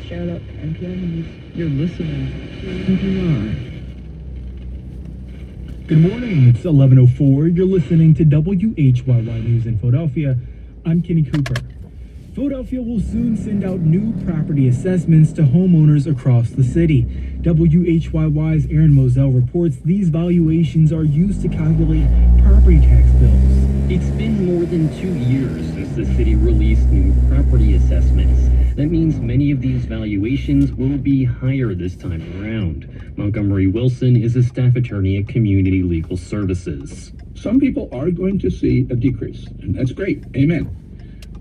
Shout out to NPR News. You're listening to NPR. Good morning, it's 11:04. You're listening to WHYY News in Philadelphia. I'm Kenny Cooper. Philadelphia will soon send out new property assessments to homeowners across the city. WHYY's Aaron Moselle reports these valuations are used to calculate property tax bills. It's been more than 2 years since the city released new property assessments. That means many of these valuations will be higher this time around. Montgomery Wilson is a staff attorney at Community Legal Services. Some people are going to see a decrease, and that's great. Amen.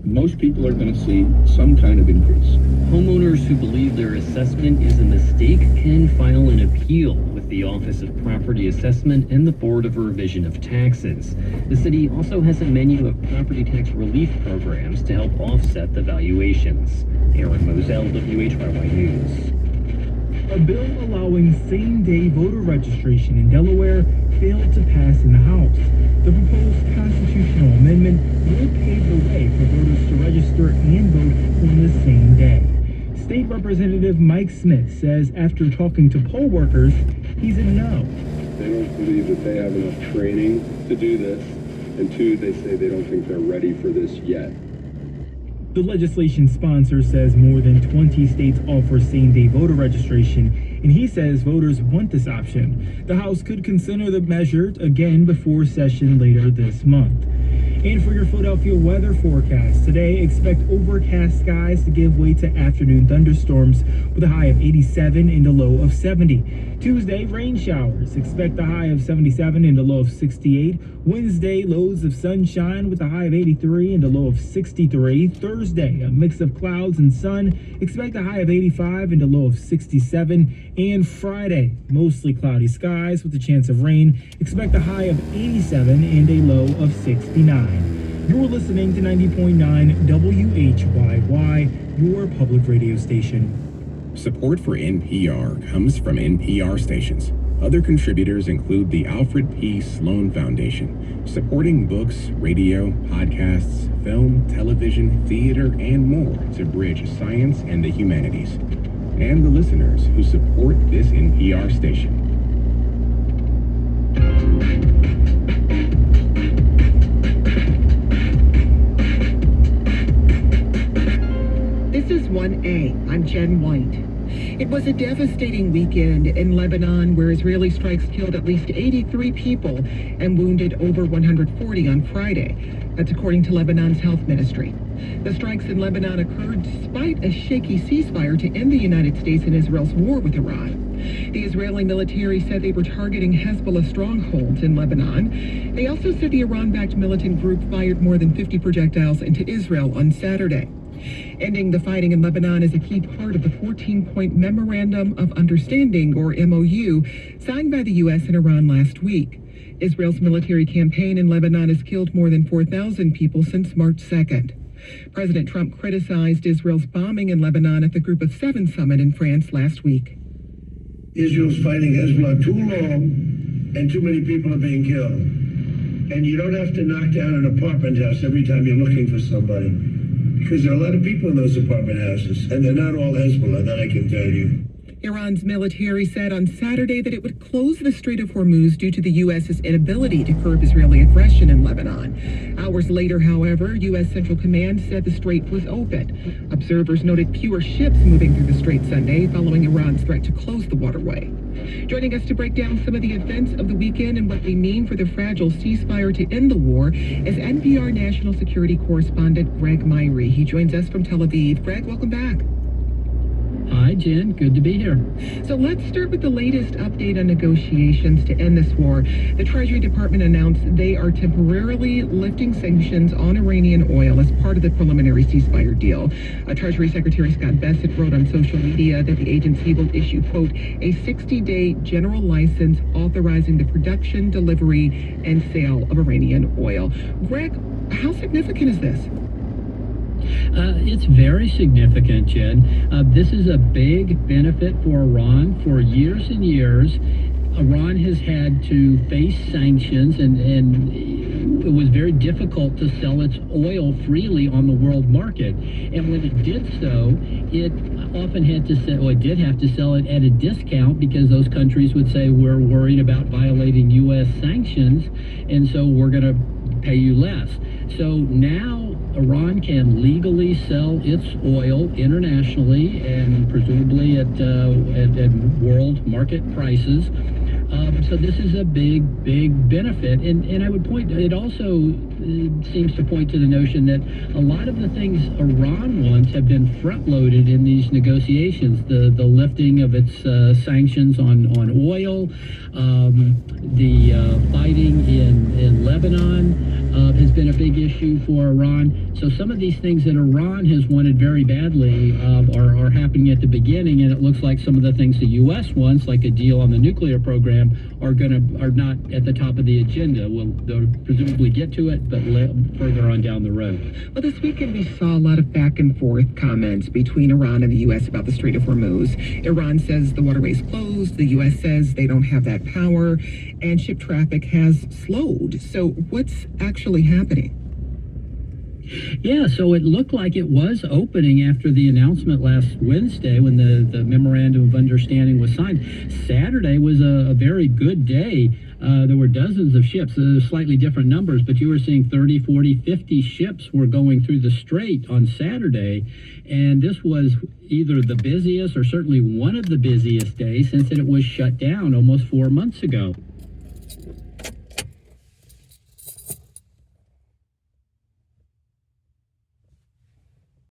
Most people are going to see some kind of increase. Homeowners who believe their assessment is a mistake can file an appeal with the Office of Property Assessment and the Board of Revision of Taxes. The city also has a menu of property tax relief programs to help offset the valuations. Aaron Moselle, WHYY News. A bill allowing same-day voter registration in Delaware failed to pass in the House. The proposed constitutional amendment will pave the way for voters to register and vote on the same day. State Representative Mike Smith says after talking to poll workers, he's a no. They don't believe that they have enough training to do this, and two, they say they don't think they're ready for this yet. The legislation sponsor says more than 20 states offer same-day voter registration, and he says voters want this option. The House could consider the measure again before session later this month. And for your Philadelphia weather forecast, today expect overcast skies to give way to afternoon thunderstorms with a high of 87 and a low of 70. Tuesday, rain showers. Expect a high of 77 and a low of 68. Wednesday, lows of sunshine with a high of 83 and a low of 63. Thursday, a mix of clouds and sun. Expect a high of 85 and a low of 67. And Friday, mostly cloudy skies with a chance of rain. Expect a high of 87 and a low of 69. You're listening to 90.9 WHYY, your public radio station. Support for NPR comes from NPR stations. Other contributors include the Alfred P. Sloan Foundation, supporting books, radio, podcasts, film, television, theater, and more to bridge science and the humanities. And the listeners who support this NPR station. This is 1A. I'm Jen White. It was a devastating weekend in Lebanon where Israeli strikes killed at least 83 people and wounded over 140 on Friday. That's according to Lebanon's health ministry. The strikes in Lebanon occurred despite a shaky ceasefire to end the United States and Israel's war with Iran. The Israeli military said they were targeting Hezbollah strongholds in Lebanon. They also said the Iran-backed militant group fired more than 50 projectiles into Israel on Saturday. Ending the fighting in Lebanon is a key part of the 14-point Memorandum of Understanding, or MOU, signed by the U.S. and Iran last week. Israel's military campaign in Lebanon has killed more than 4,000 people since March 2nd. President Trump criticized Israel's bombing in Lebanon at the Group of Seven summit in France last week. Israel's fighting Hezbollah too long, and too many people are being killed. And you don't have to knock down an apartment house every time you're looking for somebody. Because there are a lot of people in those apartment houses, and they're not all Hezbollah, that I can tell you. Iran's military said on Saturday that it would close the Strait of Hormuz due to the U.S.'s inability to curb Israeli aggression in Lebanon. Hours later, however, U.S. Central Command said the strait was open. Observers noted fewer ships moving through the strait Sunday following Iran's threat to close the waterway. Joining us to break down some of the events of the weekend and what they mean for the fragile ceasefire to end the war is NPR national security correspondent Greg Myrie. He joins us from Tel Aviv. Greg, welcome back. Hi, Jen. Good to be here. So let's start with the latest update on negotiations to end this war. The Treasury Department announced they are temporarily lifting sanctions on Iranian oil as part of the preliminary ceasefire deal. Treasury Secretary Scott Bessent wrote on social media that the agency will issue, quote, a 60-day general license authorizing the production, delivery, and sale of Iranian oil. Greg, how significant is this? It's very significant, Jen. This is a big benefit for Iran. For years and years, Iran has had to face sanctions and it was very difficult to sell its oil freely on the world market. And when it did so, it often had to sell, it did have to sell it at a discount because those countries would say, we're worried about violating U.S. sanctions, and so we're going to pay you less. So now Iran can legally sell its oil internationally and presumably at world market prices. So this is a big benefit. And I would point, it also seems to point to the notion that a lot of the things Iran wants have been front-loaded in these negotiations. The lifting of its sanctions on oil, the fighting in Lebanon has been a big issue for Iran. So some of these things that Iran has wanted very badly are happening at the beginning, and it looks like some of the things the U.S. wants, like a deal on the nuclear program, are not at the top of the agenda. They'll presumably get to it, but further on down the road. Well, this weekend we saw a lot of back and forth comments between Iran and the U.S. about the Strait of Hormuz. Iran says the waterway's closed. The U.S. says they don't have that power, and ship traffic has slowed. So what's actually happening? Yeah, so it looked like it was opening after the announcement last Wednesday when the memorandum of understanding was signed. Saturday was a very good day. There were dozens of ships, slightly different numbers, but you were seeing 30, 40, 50 ships were going through the strait on Saturday. And this was either the busiest or certainly one of the busiest days since it was shut down almost 4 months ago.